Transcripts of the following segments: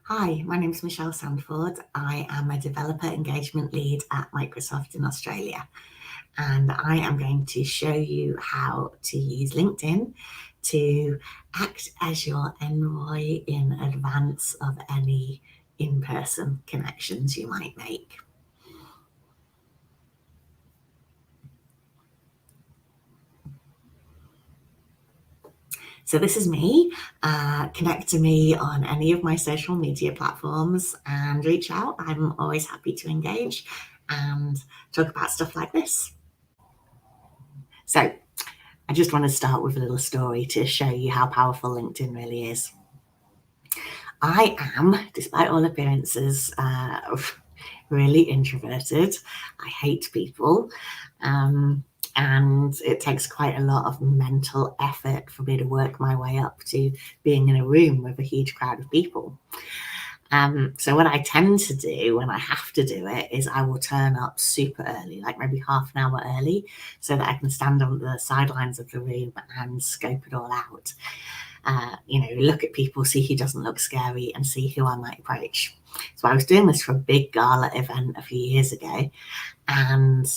Hi, my name is Michelle Sandford. I am a developer engagement lead at Microsoft in Australia, and I am going to show you how to use LinkedIn to act as your envoy in advance of any in-person connections you might make. So this is me. Connect to me on any of my social media platforms and reach out. I'm always happy to engage and talk about stuff like this. So I just want to start with a little story to show you how powerful LinkedIn really is. I am, despite all appearances, really introverted. I hate people. And it takes quite a lot of mental effort for me to work my way up to being in a room with a huge crowd of people. So what I tend to do when I have to do it is I will turn up super early, like maybe half an hour early, so that I can stand on the sidelines of the room and scope it all out. Look at people, see who doesn't look scary, and see who I might approach. So I was doing this for a big gala event a few years ago, and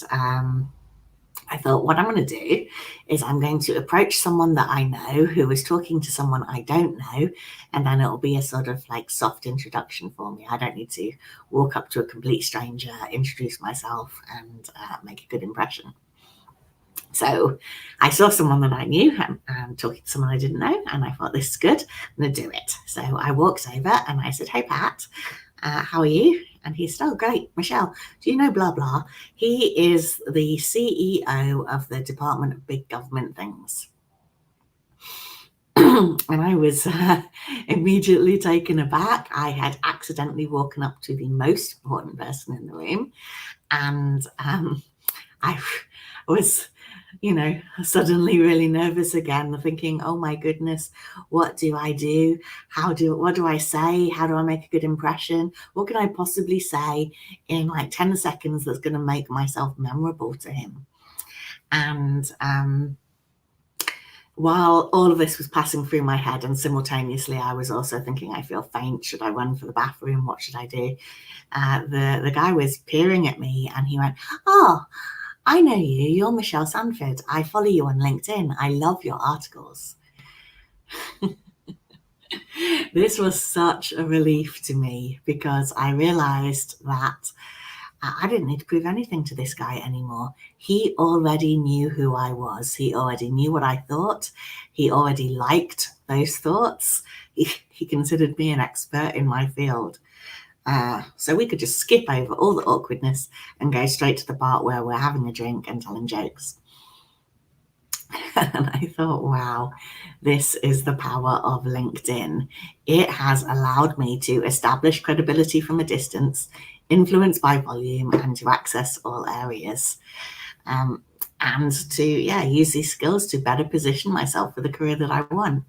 I thought, what I'm going to do is I'm going to approach someone that I know who is talking to someone I don't know, and then it'll be a sort of like soft introduction for me. I don't need to walk up to a complete stranger, introduce myself, and make a good impression. So I saw someone that I knew and talking to someone I didn't know, and I thought, this is good, I'm going to do it. So I walked over and I said, hey, Pat, how are you? And he said, oh, great, Michelle, do you know blah, blah? He is the CEO of the Department of Big Government Things. And I was immediately taken aback. I had accidentally walked up to the most important person in the room, and I was suddenly really nervous again, thinking, oh my goodness, what do I do? What do I say? How do I make a good impression? What can I possibly say in like 10 seconds that's going to make myself memorable to him? And while all of this was passing through my head, and simultaneously I was also thinking, I feel faint. Should I run for the bathroom? What should I do? The guy was peering at me and he went, oh, I know you. You're Michelle Sandford. I follow you on LinkedIn. I love your articles. This was such a relief to me because I realized that I didn't need to prove anything to this guy anymore. He already knew who I was. He already knew what I thought. He already liked those thoughts. He considered me an expert in my field. So we could just skip over all the awkwardness and go straight to the part where we're having a drink and telling jokes. And I thought, wow, this is the power of LinkedIn. It has allowed me to establish credibility from a distance, influence by volume, and to access all areas. And to use these skills to better position myself for the career that I want.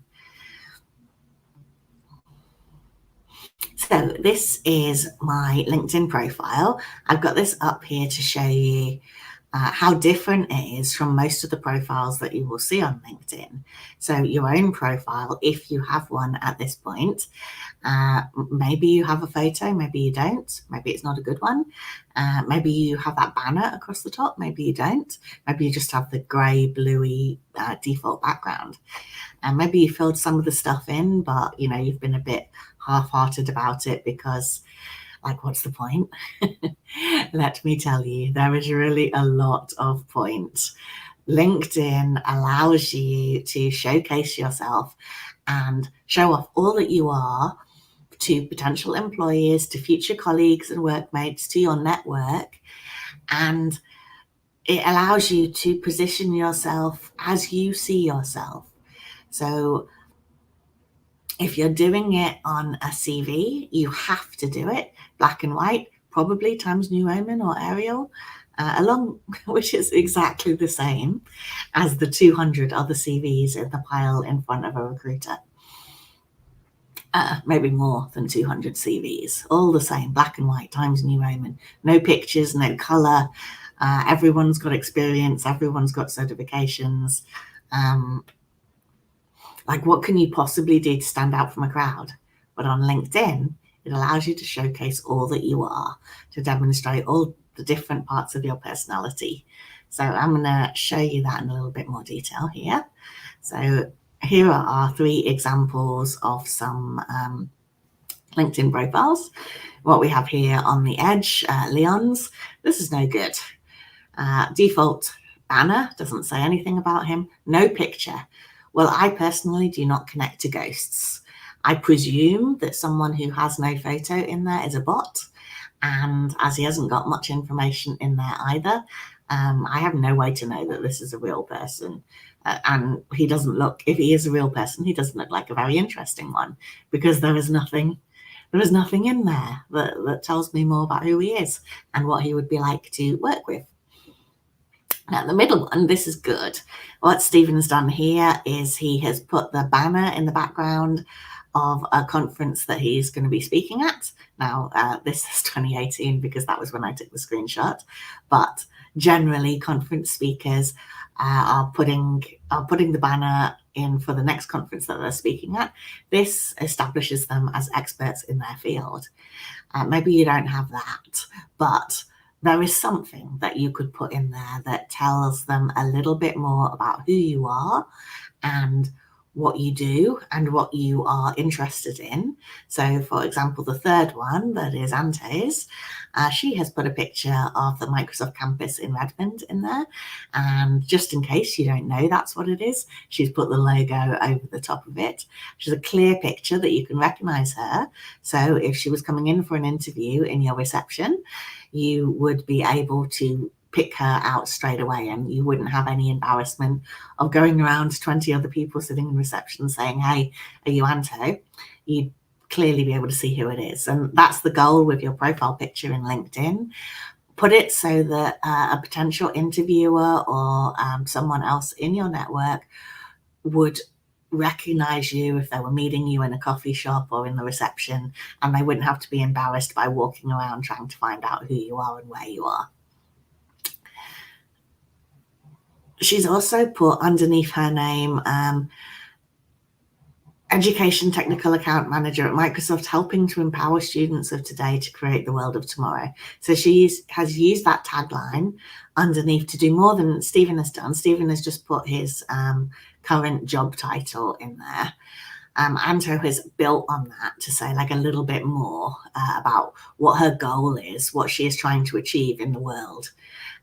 So this is my LinkedIn profile. I've got this up here to show you how different it is from most of the profiles that you will see on LinkedIn. So your own profile, if you have one at this point, maybe you have a photo, maybe you don't, maybe it's not a good one. Maybe you have that banner across the top, maybe you don't. Maybe you just have the grey, bluey default background. And maybe you filled some of the stuff in, but you've been a bit half-hearted about it because what's the point? Let me tell you, there is really a lot of point. LinkedIn allows you to showcase yourself and show off all that you are to potential employers, to future colleagues and workmates, to your network. And it allows you to position yourself as you see yourself. So if you're doing it on a CV, you have to do it black and white, probably Times New Roman or Arial, which is exactly the same as the 200 other CVs in the pile in front of a recruiter. Maybe more than 200 CVs, all the same, black and white, Times New Roman, no pictures, no color. Everyone's got experience, everyone's got certifications. What can you possibly do to stand out from a crowd? But on LinkedIn, It allows you to showcase all that you are, to demonstrate all the different parts of your personality. So I'm going to show you that in a little bit more detail here. So here are 3 examples of some LinkedIn profiles. What we have here on the edge, Leon's, this is no good. Default banner doesn't say anything about him. No picture. Well, I personally do not connect to ghosts. I presume that someone who has no photo in there is a bot. And as he hasn't got much information in there either, I have no way to know that this is a real person. And he doesn't look, if he is a real person, he doesn't look like a very interesting one, because there is nothing in there that tells me more about who he is and what he would be like to work with. Now, the middle one, this is good. What Stephen's done here is he has put the banner in the background of a conference that he's going to be speaking at. Now, this is 2018 because that was when I took the screenshot. But generally, conference speakers are putting the banner in for the next conference that they're speaking at. This establishes them as experts in their field. Maybe you don't have that, but there is something that you could put in there that tells them a little bit more about who you are and what you do and what you are interested in. So, for example, the third one, that is Ante's, she has put a picture of the Microsoft campus in Redmond in there. And just in case you don't know that's what it is, she's put the logo over the top of it. She's a clear picture that you can recognize her. So if she was coming in for an interview in your reception, you would be able to pick her out straight away, and you wouldn't have any embarrassment of going around to 20 other people sitting in reception saying, "Hey, are you Anto?" You'd clearly be able to see who it is. And that's the goal with your profile picture in LinkedIn. Put it so that a potential interviewer or someone else in your network would recognize you if they were meeting you in a coffee shop or in the reception, and they wouldn't have to be embarrassed by walking around trying to find out who you are and where you are. She's also put underneath her name, Education Technical Account Manager at Microsoft, helping to empower students of today to create the world of tomorrow. So she has used that tagline underneath to do more than Stephen has done. Stephen has just put his current job title in there. Anto has built on that to say like a little bit more about what her goal is, what she is trying to achieve in the world.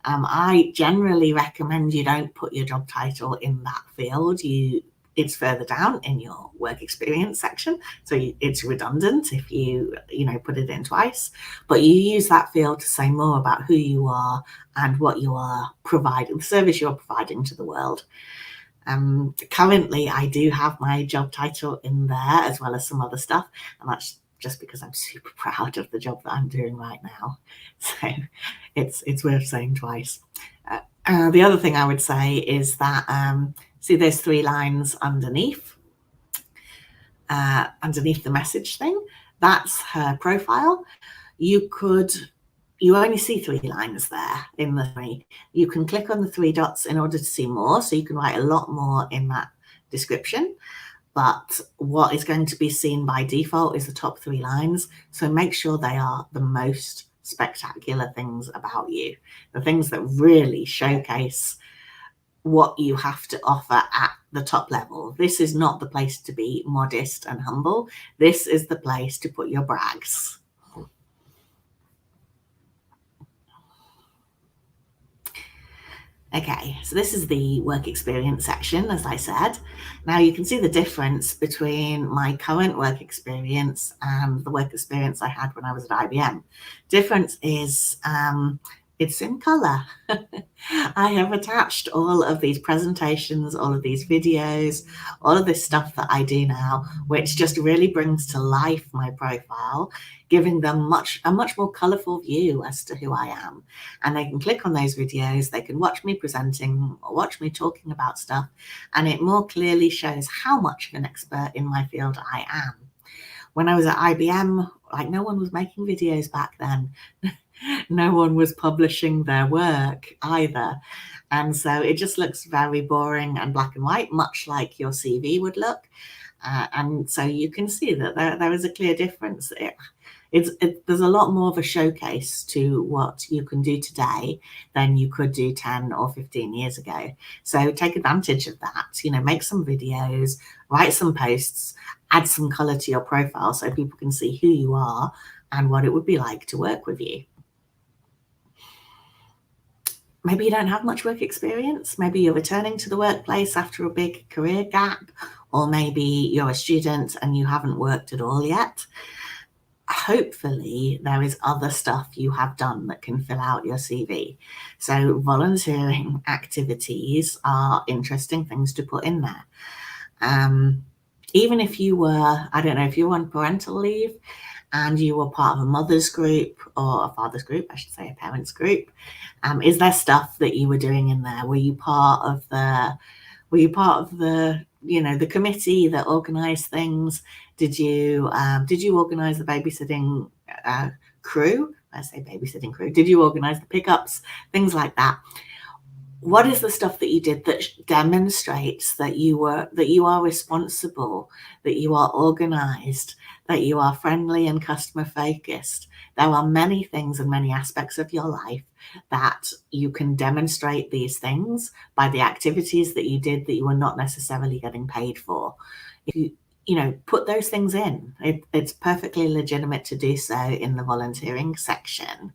I generally recommend you don't put your job title in that field. It's further down in your work experience section, so it's redundant if you put it in twice. But you use that field to say more about who you are and what you are providing, the service you're providing to the world. Currently, I do have my job title in there as well as some other stuff, and that's just because I'm super proud of the job that I'm doing right now. So it's worth saying twice. The other thing I would say is that, see there's 3 lines underneath the message thing. That's her profile. You only see 3 lines there in the 3. You can click on the 3 dots in order to see more, so you can write a lot more in that description. But what is going to be seen by default is the top 3 lines. So make sure they are the most spectacular things about you, the things that really showcase what you have to offer at the top level. This is not the place to be modest and humble. This is the place to put your brags. Okay, so this is the work experience section, as I said. Now you can see the difference between my current work experience and the work experience I had when I was at IBM. Difference is it's in color. I have attached all of these presentations, all of these videos, all of this stuff that I do now, which just really brings to life my profile, giving them a much more colorful view as to who I am. And they can click on those videos, they can watch me presenting or watch me talking about stuff, and it more clearly shows how much of an expert in my field I am. When I was at IBM, like, no one was making videos back then. No one was publishing their work either. And so it just looks very boring and black and white, much like your CV would look. And so you can see that there is a clear difference. There's a lot more of a showcase to what you can do today than you could do 10 or 15 years ago. So take advantage of that, make some videos, write some posts, add some color to your profile so people can see who you are and what it would be like to work with you. Maybe you don't have much work experience. Maybe you're returning to the workplace after a big career gap, or maybe you're a student and you haven't worked at all yet. Hopefully there is other stuff you have done that can fill out your CV. So volunteering activities are interesting things to put in there. Even if you were, I don't know, if you were on parental leave and you were part of a mother's group or a father's group, I should say a parents group, is there stuff that you were doing in there? Were you part of the the committee that organised things? Did you organise the babysitting crew? I say babysitting crew. Did you organise the pickups? Things like that. What is the stuff that you did that demonstrates that you are responsible, that you are organized, that you are friendly and customer focused? There are many things and many aspects of your life that you can demonstrate these things by the activities that you did that you were not necessarily getting paid for. If you put those things in, it's perfectly legitimate to do so in the volunteering section.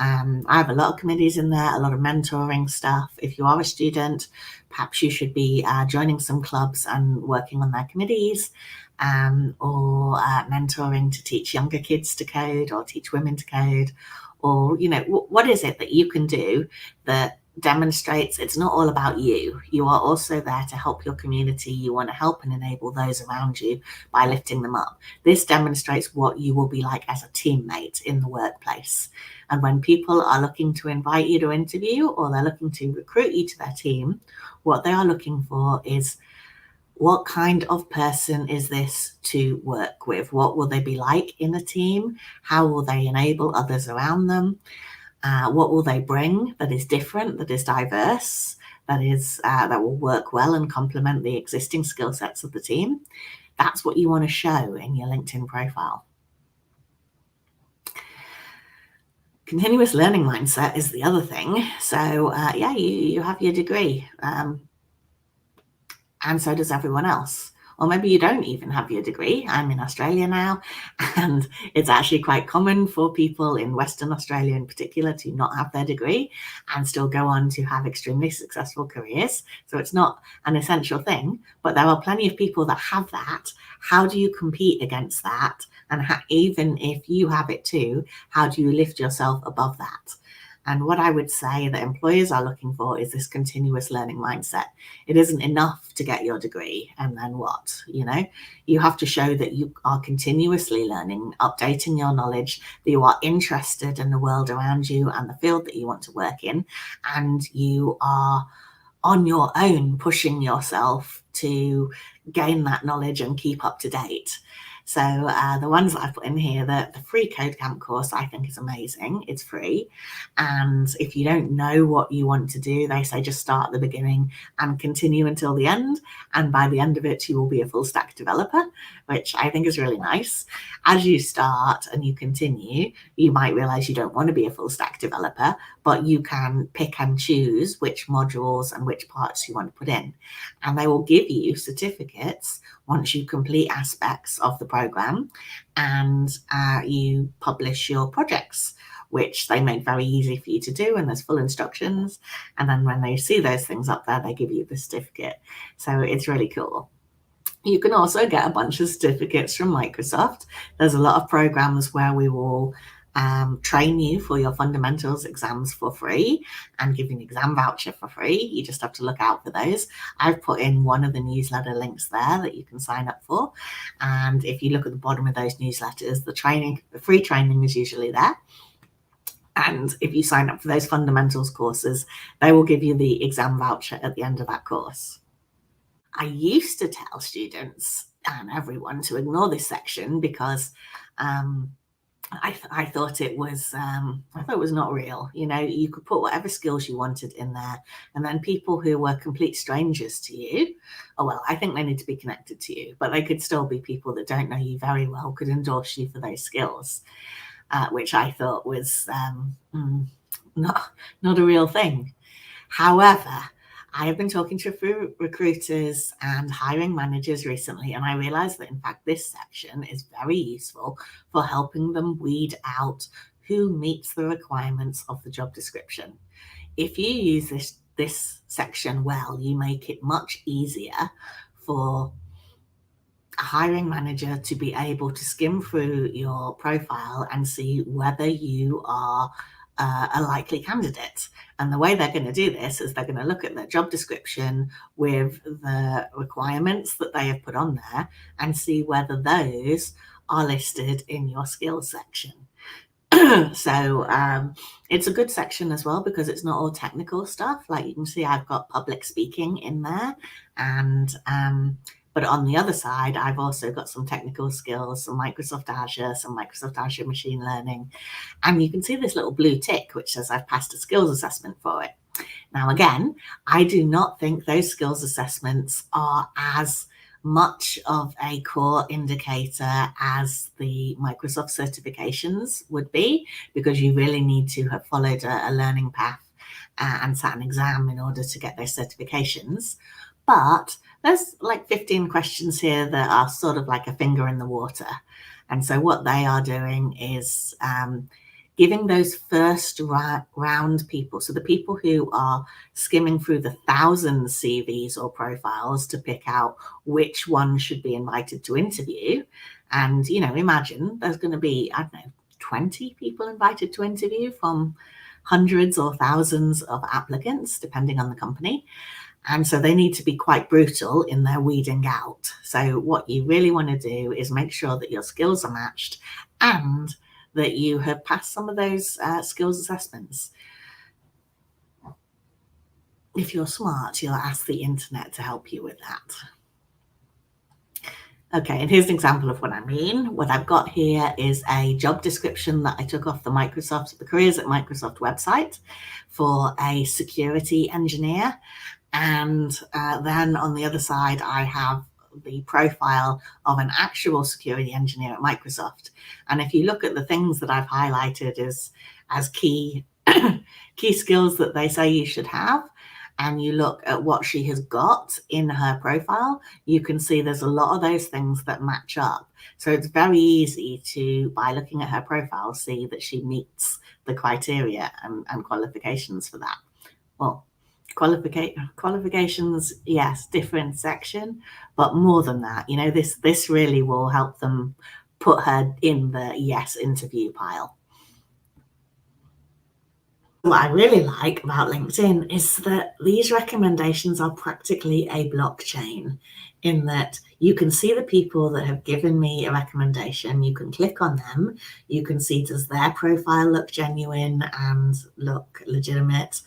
I have a lot of committees in there, a lot of mentoring stuff. If you are a student, perhaps you should be joining some clubs and working on their committees, or mentoring to teach younger kids to code or teach women to code, or, what is it that you can do that demonstrates it's not all about you. You are also there to help your community. You want to help and enable those around you by lifting them up. This demonstrates what you will be like as a teammate in the workplace. And when people are looking to invite you to interview or they're looking to recruit you to their team, what they are looking for is, what kind of person is this to work with? What will they be like in a team? How will they enable others around them? What will they bring that is different, that is diverse, that will work well and complement the existing skill sets of the team? That's what you want to show in your LinkedIn profile. Continuous learning mindset is the other thing. So yeah, you have your degree, and so does everyone else. Or maybe you don't even have your degree. I'm in Australia now, and it's actually quite common for people in Western Australia in particular to not have their degree and still go on to have extremely successful careers. So it's not an essential thing, but there are plenty of people that have that. How do you compete against that? And even if you have it too, how do you lift yourself above that? And what I would say that employers are looking for is this continuous learning mindset. It isn't enough to get your degree and then what? You have to show that you are continuously learning, updating your knowledge, that you are interested in the world around you and the field that you want to work in, and you are on your own pushing yourself to gain that knowledge and keep up to date. So the ones that I put in here, the free Code Camp course, I think is amazing. It's free. And if you don't know what you want to do, they say just start at the beginning and continue until the end. And by the end of it, you will be a full stack developer, which I think is really nice. As you start and you continue, you might realize you don't want to be a full stack developer, but you can pick and choose which modules and which parts you want to put in. And they will give you certificates once you complete aspects of the program and you publish your projects, which they make very easy for you to do, and there's full instructions. And then when they see those things up there, they give you the certificate. So it's really cool. You can also get a bunch of certificates from Microsoft. There's a lot of programs where we will train you for your fundamentals exams for free and give you an exam voucher for free. You just have to look out for those. I've put in one of the newsletter links there that you can sign up for. And if you look at the bottom of those newsletters, the free training is usually there. And if you sign up for those fundamentals courses, they will give you the exam voucher at the end of that course. I used to tell students and everyone to ignore this section because I thought it was not real. You know, you could put whatever skills you wanted in there, and then people who were complete strangers to you, oh well, I think they need to be connected to you, but they could still be people that don't know you very well, could endorse you for those skills, which I thought was not a real thing. However, I have been talking to recruiters and hiring managers recently, and I realized that, in fact, this section is very useful for helping them weed out who meets the requirements of the job description. If you use this section well, you make it much easier for a hiring manager to be able to skim through your profile and see whether you are a likely candidate. And the way they're going to do this is they're going to look at their job description with the requirements that they have put on there and see whether those are listed in your skills section. So it's a good section as well because it's not all technical stuff. Like you can see, I've got public speaking in there, and but on the other side, I've also got some technical skills, some Microsoft Azure machine learning, and you can see this little blue tick which says I've passed a skills assessment for it. Now, again, I do not think those skills assessments are as much of a core indicator as the Microsoft certifications would be, because you really need to have followed a learning path and sat an exam in order to get those certifications. But there's like 15 questions here that are sort of like a finger in the water. And so what they are doing is giving those first round people, so the people who are skimming through the thousands CVs or profiles to pick out which one should be invited to interview. And, you know, imagine there's going to be, I don't know, 20 people invited to interview from hundreds or thousands of applicants, depending on the company. And so they need to be quite brutal in their weeding out. So what you really want to do is make sure that your skills are matched and that you have passed some of those skills assessments. If you're smart, you'll ask the internet to help you with that. Okay, and here's an example of what I mean. What I've got here is a job description that I took off the Careers at Microsoft website for a security engineer. And then on the other side, I have the profile of an actual security engineer at Microsoft. And if you look at the things that I've highlighted as key key skills that they say you should have, and you look at what she has got in her profile, you can see there's a lot of those things that match up. So it's very easy to, by looking at her profile, see that she meets the criteria and qualifications for that. Well, qualifications, yes, different section, but more than that, you know, this really will help them put her in the yes interview pile. What I really like about LinkedIn is that these recommendations are practically a blockchain, in that you can see the people that have given me a recommendation. You can click on them. You can see, does their profile look genuine and look legitimate?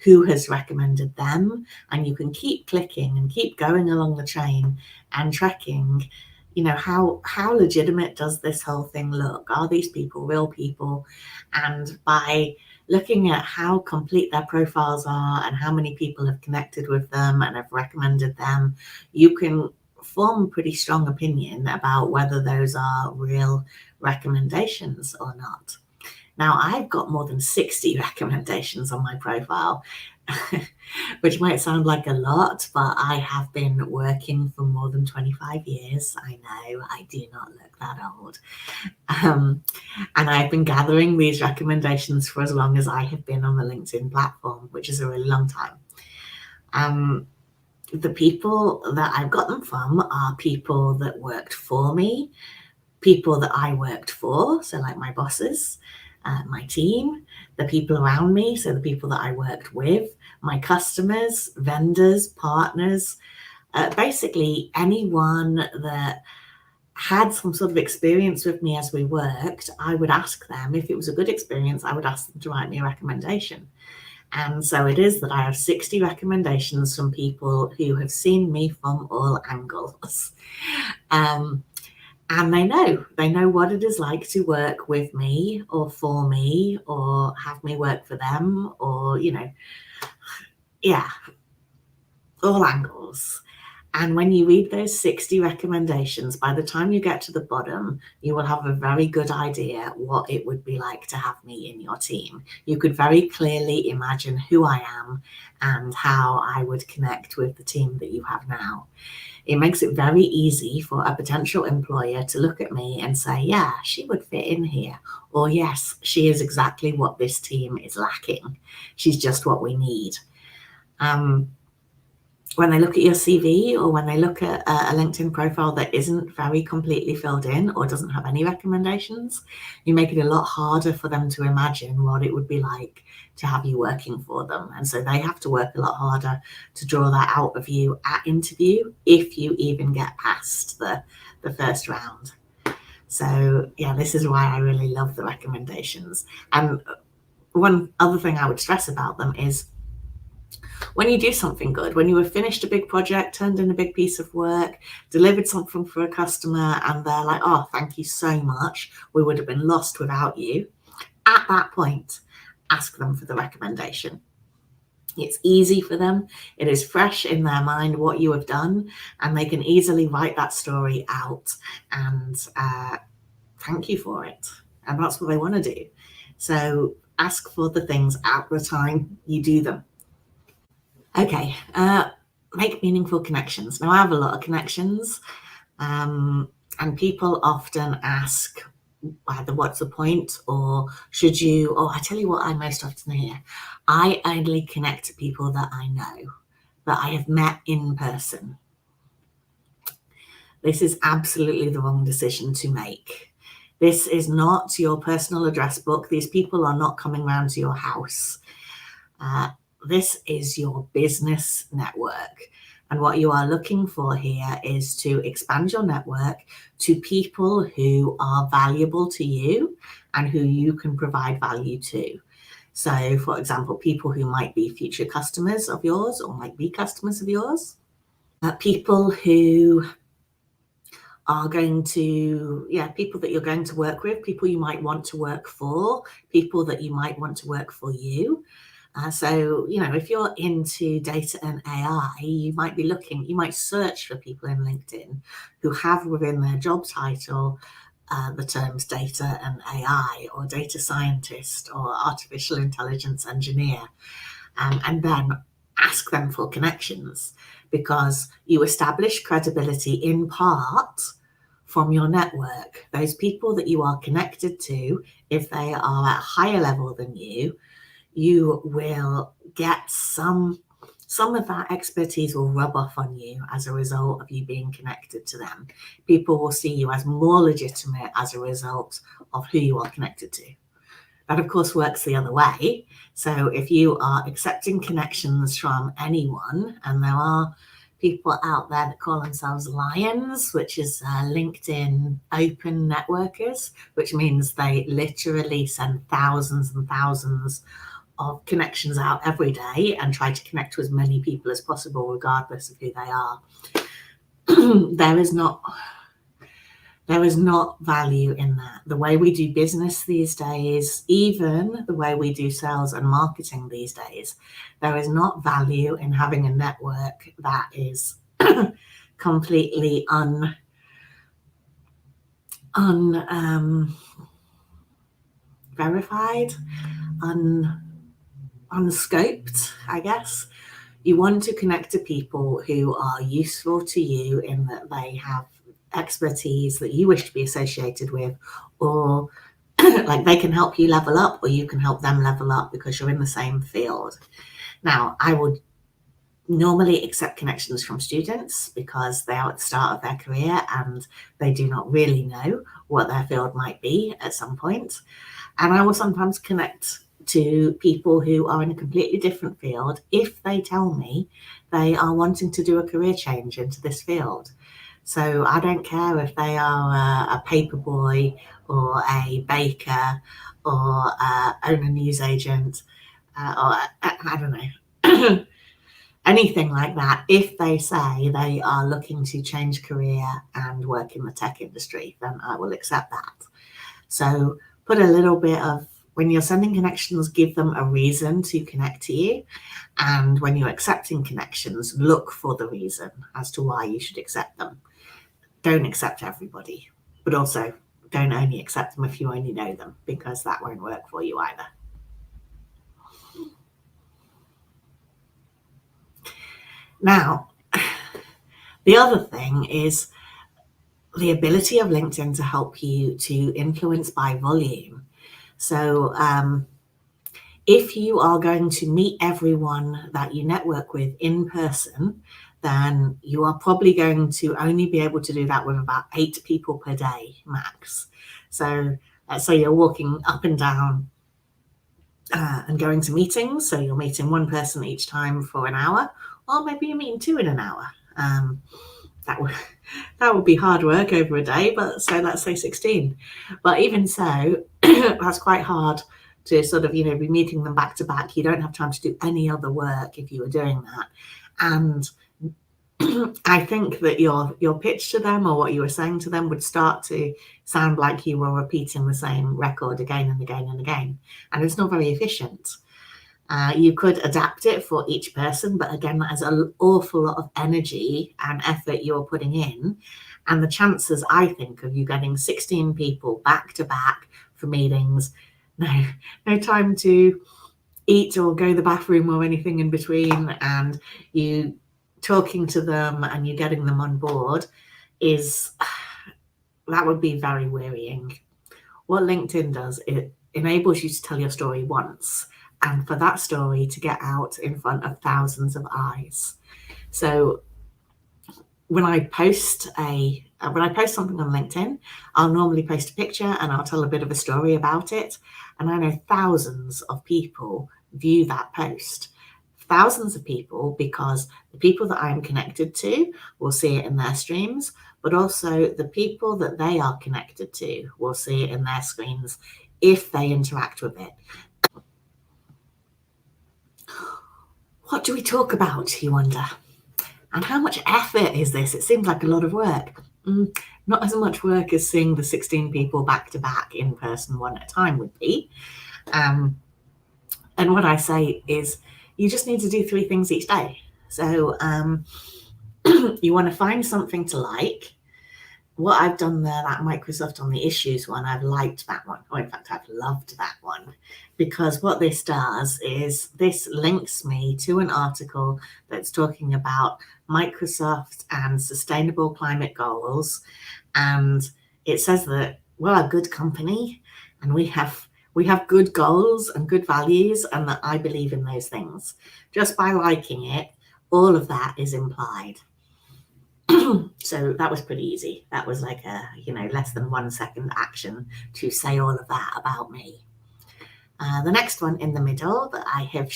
Who has recommended them? And you can keep clicking and keep going along the chain and tracking, you know, how legitimate does this whole thing look? Are these people real people? And by looking at how complete their profiles are and how many people have connected with them and have recommended them, you can form a pretty strong opinion about whether those are real recommendations or not. Now, I've got more than 60 recommendations on my profile, which might sound like a lot, but I have been working for more than 25 years. I know, I do not look that old. And I've been gathering these recommendations for as long as I have been on the LinkedIn platform, which is a really long time. The people that I've got them from are people that worked for me, people that I worked for, so like my bosses, my team, the people around me, so the people that I worked with, my customers, vendors, partners, basically anyone that had some sort of experience with me as we worked. I would ask them, if it was a good experience, I would ask them to write me a recommendation. And so it is that I have 60 recommendations from people who have seen me from all angles. And they know what it is like to work with me or for me or have me work for them or, yeah, all angles. And when you read those 60 recommendations, by the time you get to the bottom, you will have a very good idea what it would be like to have me in your team. You could very clearly imagine who I am and how I would connect with the team that you have now. It makes it very easy for a potential employer to look at me and say, yeah, she would fit in here. Or yes, she is exactly what this team is lacking. She's just what we need. When they look at your CV or when they look at a LinkedIn profile that isn't very completely filled in or doesn't have any recommendations, you make it a lot harder for them to imagine what it would be like to have you working for them. And so they have to work a lot harder to draw that out of you at interview if you even get past the first round. So yeah, this is why I really love the recommendations. And one other thing I would stress about them is when you do something good, when you have finished a big project, turned in a big piece of work, delivered something for a customer, and they're like, oh, thank you so much. We would have been lost without you. At that point, ask them for the recommendation. It's easy for them. It is fresh in their mind what you have done, and they can easily write that story out and thank you for it. And that's what they want to do. So ask for the things at the time you do them. Okay, make meaningful connections. Now, I have a lot of connections, and people often ask either what's the point or should you, I tell you what I most often hear. I only connect to people that I know, that I have met in person. This is absolutely the wrong decision to make. This is not your personal address book. These people are not coming round to your house. This is your business network. And what you are looking for here is to expand your network to people who are valuable to you and who you can provide value to. So, for example, people who might be future customers of yours or might be customers of yours, people who are going to, people that you're going to work with, people you might want to work for, people that you might want to work for you. So, if you're into data and AI, you might search for people in LinkedIn who have within their job title the terms data and AI or data scientist or artificial intelligence engineer, and then ask them for connections because you establish credibility in part from your network. Those people that you are connected to, if they are at a higher level than you will get some of that expertise will rub off on you as a result of you being connected to them. People will see you as more legitimate as a result of who you are connected to. That, of course, works the other way. So if you are accepting connections from anyone, and there are people out there that call themselves Lions, which is LinkedIn open networkers, which means they literally send thousands and thousands of connections out every day and try to connect to as many people as possible, regardless of who they are. There is not value in that. The way we do business these days, even the way we do sales and marketing these days, there is not value in having a network that is completely unverified, unscoped, I guess. You want to connect to people who are useful to you in that they have expertise that you wish to be associated with, or like they can help you level up or you can help them level up because you're in the same field. Now, I would normally accept connections from students because they are at the start of their career and they do not really know what their field might be at some point. And I will sometimes connect to people who are in a completely different field if they tell me they are wanting to do a career change into this field. So I don't care if they are a paper boy or a baker or own a newsagent or I don't know. anything like that, if they say they are looking to change career and work in the tech industry, then I will accept that. So put a little bit of, when you're sending connections, give them a reason to connect to you. And when you're accepting connections, look for the reason as to why you should accept them. Don't accept everybody, but also don't only accept them if you only know them, because that won't work for you either. Now, the other thing is the ability of LinkedIn to help you to influence by volume. So if you are going to meet everyone that you network with in person, then you are probably going to only be able to do that with about 8 people per day max. So let's say you're walking up and down and going to meetings. So you're meeting one person each time for an hour, or maybe you're meeting 2 in an hour. That would be hard work over a day, but so let's say 16. But even so, that's quite hard to sort of, be meeting them back to back. You don't have time to do any other work if you were doing that. And I think that your pitch to them, or what you were saying to them, would start to sound like you were repeating the same record again and again and again. And it's not very efficient. You could adapt it for each person, but again, that is an awful lot of energy and effort you're putting in. And the chances, I think, of you getting 16 people back to back for meetings, no time to eat or go to the bathroom or anything in between, and you talking to them and you getting them on board, that would be very wearying. What LinkedIn does, it enables you to tell your story once, and for that story to get out in front of thousands of eyes. So when I post something on LinkedIn, I'll normally post a picture and I'll tell a bit of a story about it. And I know thousands of people view that post. Thousands of people, because the people that I'm connected to will see it in their streams, but also the people that they are connected to will see it in their screens if they interact with it. What do we talk about, you wonder? And how much effort is this? It seems like a lot of work. Not as much work as seeing the 16 people back to back in person one at a time would be. And what I say is you just need to do 3 things each day. So you want to find something to like. What I've done there, that Microsoft on the issues one, I've liked that one. Or in fact, I've loved that one, because what this does is this links me to an article that's talking about Microsoft and sustainable climate goals. And it says that we're a good company and we have good goals and good values, and that I believe in those things. Just by liking it, all of that is implied. So that was pretty easy. That was like a, less than 1 second action to say all of that about me. The next one in the middle that I have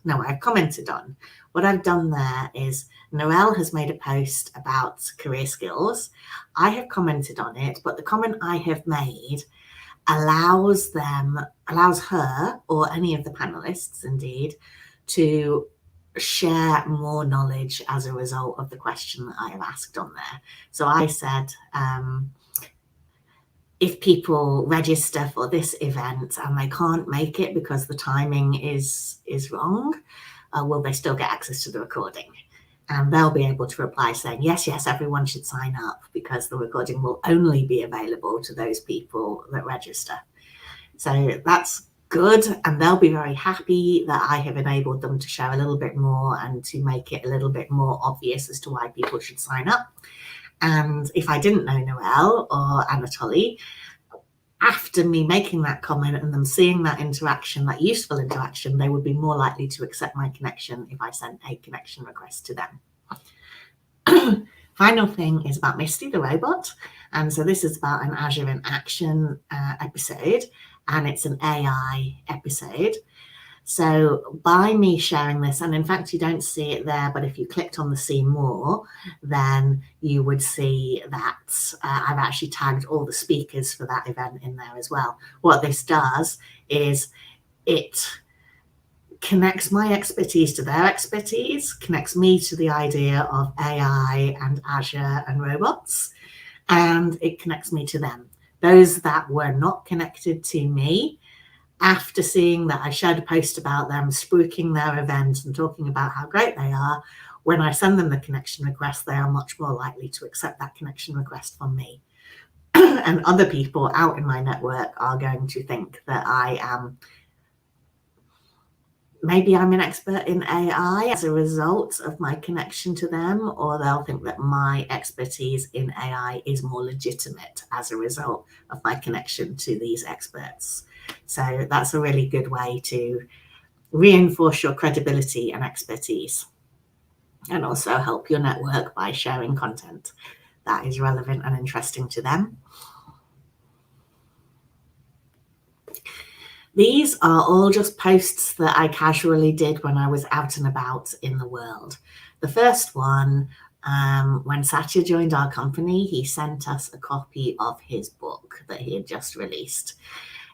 I've commented on. What I've done there is Noelle has made a post about career skills. I have commented on it, but the comment I have made allows her, or any of the panelists indeed, to share more knowledge as a result of the question that I have asked on there. So I said, if people register for this event and they can't make it because the timing is wrong, will they still get access to the recording? And they'll be able to reply saying, yes, everyone should sign up, because the recording will only be available to those people that register. So that's good, and they'll be very happy that I have enabled them to share a little bit more and to make it a little bit more obvious as to why people should sign up. And if I didn't know Noelle or Anatoly, after me making that comment and them seeing that interaction, that useful interaction, they would be more likely to accept my connection if I sent a connection request to them. Final thing is about Misty the robot. And so this is about an Azure in Action episode, and it's an AI episode. So by me sharing this, and in fact, you don't see it there, but if you clicked on the see more, then you would see that I've actually tagged all the speakers for that event in there as well. What this does is it connects my expertise to their expertise, connects me to the idea of AI and Azure and robots, and it connects me to them. Those that were not connected to me, after seeing that I shared a post about them, spruiking their event and talking about how great they are, when I send them the connection request, they are much more likely to accept that connection request from me. And other people out in my network are going to think that maybe I'm an expert in AI as a result of my connection to them, or they'll think that my expertise in AI is more legitimate as a result of my connection to these experts. So that's a really good way to reinforce your credibility and expertise, and also help your network by sharing content that is relevant and interesting to them. These are all just posts that I casually did when I was out and about in the world. The first one, when Satya joined our company, he sent us a copy of his book that he had just released.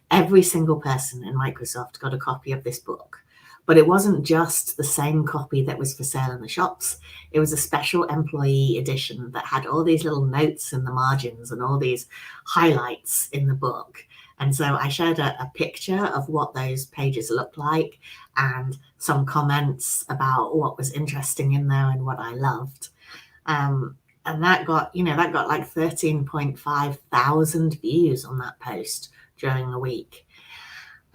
Every single person in Microsoft got a copy of this book, but it wasn't just the same copy that was for sale in the shops. It was a special employee edition that had all these little notes in the margins and all these highlights in the book. And so I shared a picture of what those pages looked like and some comments about what was interesting in there and what I loved. And that got like 13.5 thousand views on that post during the week.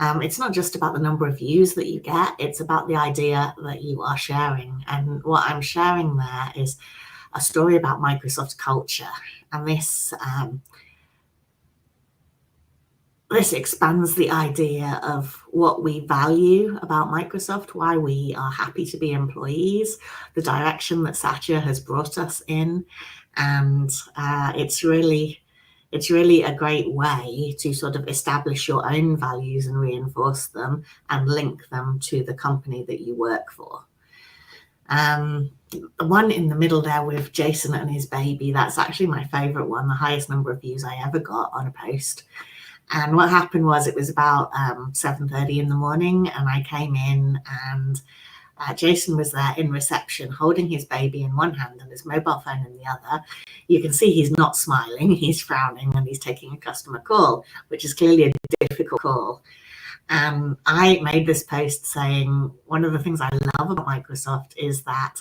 It's not just about the number of views that you get, it's about the idea that you are sharing. And what I'm sharing there is a story about Microsoft culture. And this expands the idea of what we value about Microsoft, why we are happy to be employees, the direction that Satya has brought us in. And it's really a great way to sort of establish your own values and reinforce them and link them to the company that you work for. The one in the middle there with Jason and his baby, that's actually my favorite one, the highest number of views I ever got on a post. And what happened was it was about 7:30 in the morning, and I came in and Jason was there in reception holding his baby in one hand and his mobile phone in the other. You can see he's not smiling, he's frowning, and he's taking a customer call, which is clearly a difficult call. I made this post saying one of the things I love about Microsoft is that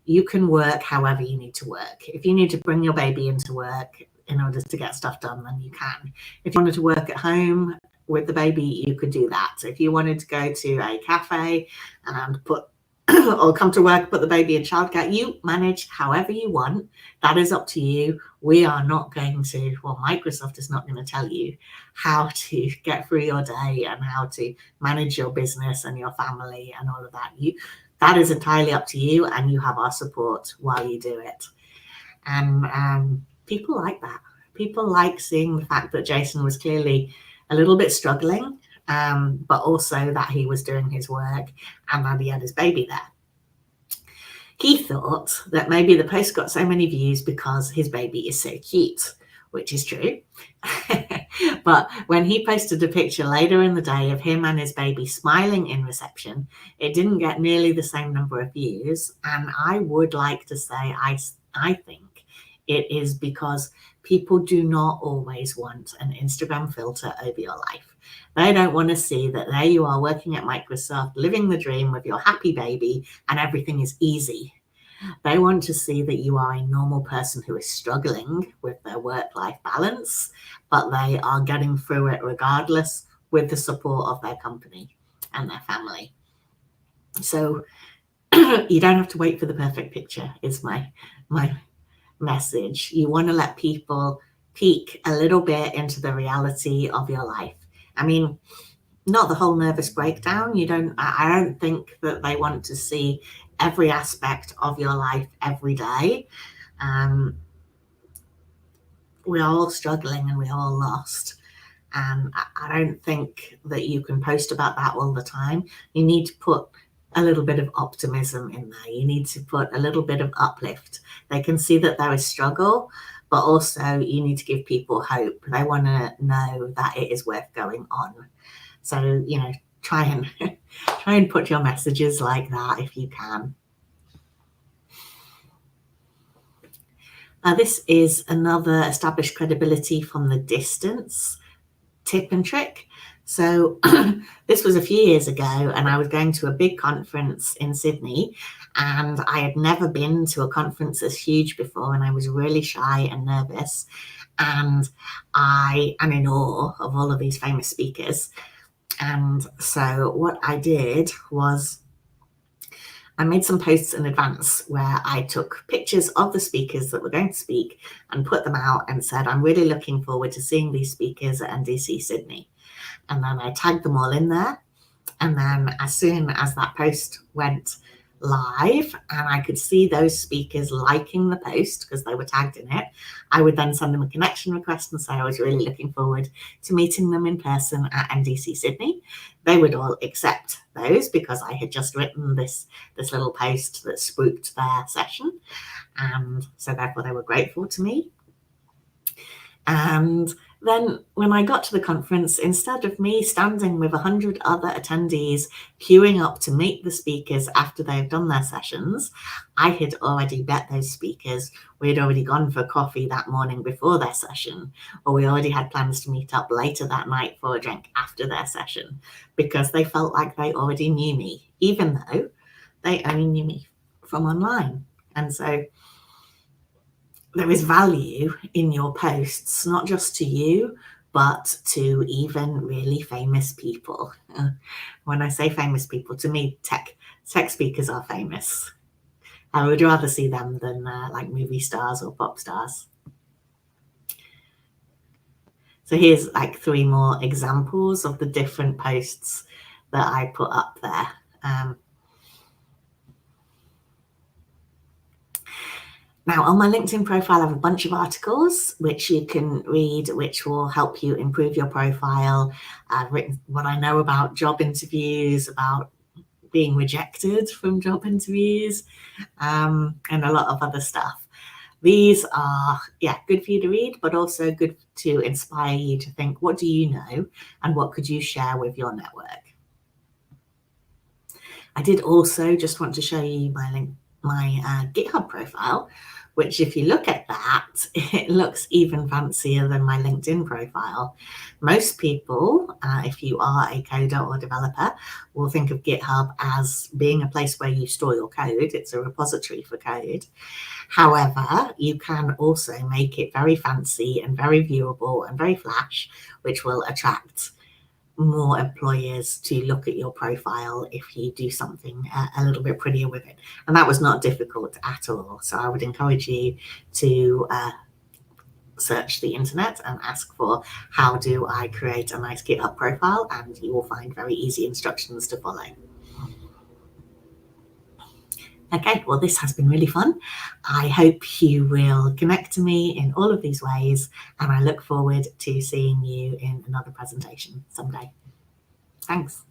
you can work however you need to work. If you need to bring your baby into work in order to get stuff done, then you can. If you wanted to work at home with the baby, you could do that. If you wanted to go to a cafe and or come to work, put the baby in childcare, you manage however you want. That is up to you. We are not going to, Microsoft is not going to tell you how to get through your day and how to manage your business and your family and all of that. That is entirely up to you, and you have our support while you do it. And people like that. People like seeing the fact that Jason was clearly a little bit struggling, but also that he was doing his work and that he had his baby there. He thought that maybe the post got so many views because his baby is so cute, which is true. But when he posted a picture later in the day of him and his baby smiling in reception, it didn't get nearly the same number of views. And I would like to say, I think it is because people do not always want an Instagram filter over your life. They don't want to see that there you are working at Microsoft, living the dream with your happy baby, and everything is easy. They want to see that you are a normal person who is struggling with their work-life balance, but they are getting through it regardless with the support of their company and their family. So you don't have to wait for the perfect picture, is my message. You want to let people peek a little bit into the reality of your life. I mean, not the whole nervous breakdown. I don't think that they want to see every aspect of your life every day. We're all struggling and we're all lost. And I don't think that you can post about that all the time. You need to put a little bit of optimism in there. You need to put a little bit of uplift. They can see that there is struggle, but also you need to give people hope. They want to know that it is worth going on. So, try and put your messages like that if you can. This is another established credibility from the distance tip and trick. So this was a few years ago, and I was going to a big conference in Sydney, and I had never been to a conference as huge before, and I was really shy and nervous, and I am in awe of all of these famous speakers. And so what I did was I made some posts in advance where I took pictures of the speakers that were going to speak and put them out and said, I'm really looking forward to seeing these speakers at NDC Sydney. And then I tagged them all in there. And then as soon as that post went live and I could see those speakers liking the post because they were tagged in it, I would then send them a connection request and say I was really looking forward to meeting them in person at NDC Sydney. They would all accept those because I had just written this little post that spooked their session. And so therefore they were grateful to me. And then when I got to the conference, instead of me standing with 100 other attendees queuing up to meet the speakers after they've done their sessions, I had already met those speakers. We had already gone for coffee that morning before their session, or we already had plans to meet up later that night for a drink after their session, because they felt like they already knew me, even though they only knew me from online. And so there is value in your posts, not just to you, but to even really famous people. When I say famous people, to me, tech speakers are famous. I would rather see them than like movie stars or pop stars. So here's like 3 more examples of the different posts that I put up there. Now, on my LinkedIn profile, I have a bunch of articles which you can read, which will help you improve your profile. I've written what I know about job interviews, about being rejected from job interviews, and a lot of other stuff. These are, good for you to read, but also good to inspire you to think, what do you know and what could you share with your network? I did also just want to show you my GitHub profile, which if you look at that, it looks even fancier than my LinkedIn profile. Most people, if you are a coder or developer, will think of GitHub as being a place where you store your code. It's a repository for code. However, you can also make it very fancy and very viewable and very flash, which will attract more employers to look at your profile if you do something a little bit prettier with it. And that was not difficult at all. So I would encourage you to search the internet and ask for how do I create a nice GitHub profile, and you will find very easy instructions to follow. Okay, well, this has been really fun. I hope you will connect to me in all of these ways, and I look forward to seeing you in another presentation someday. Thanks.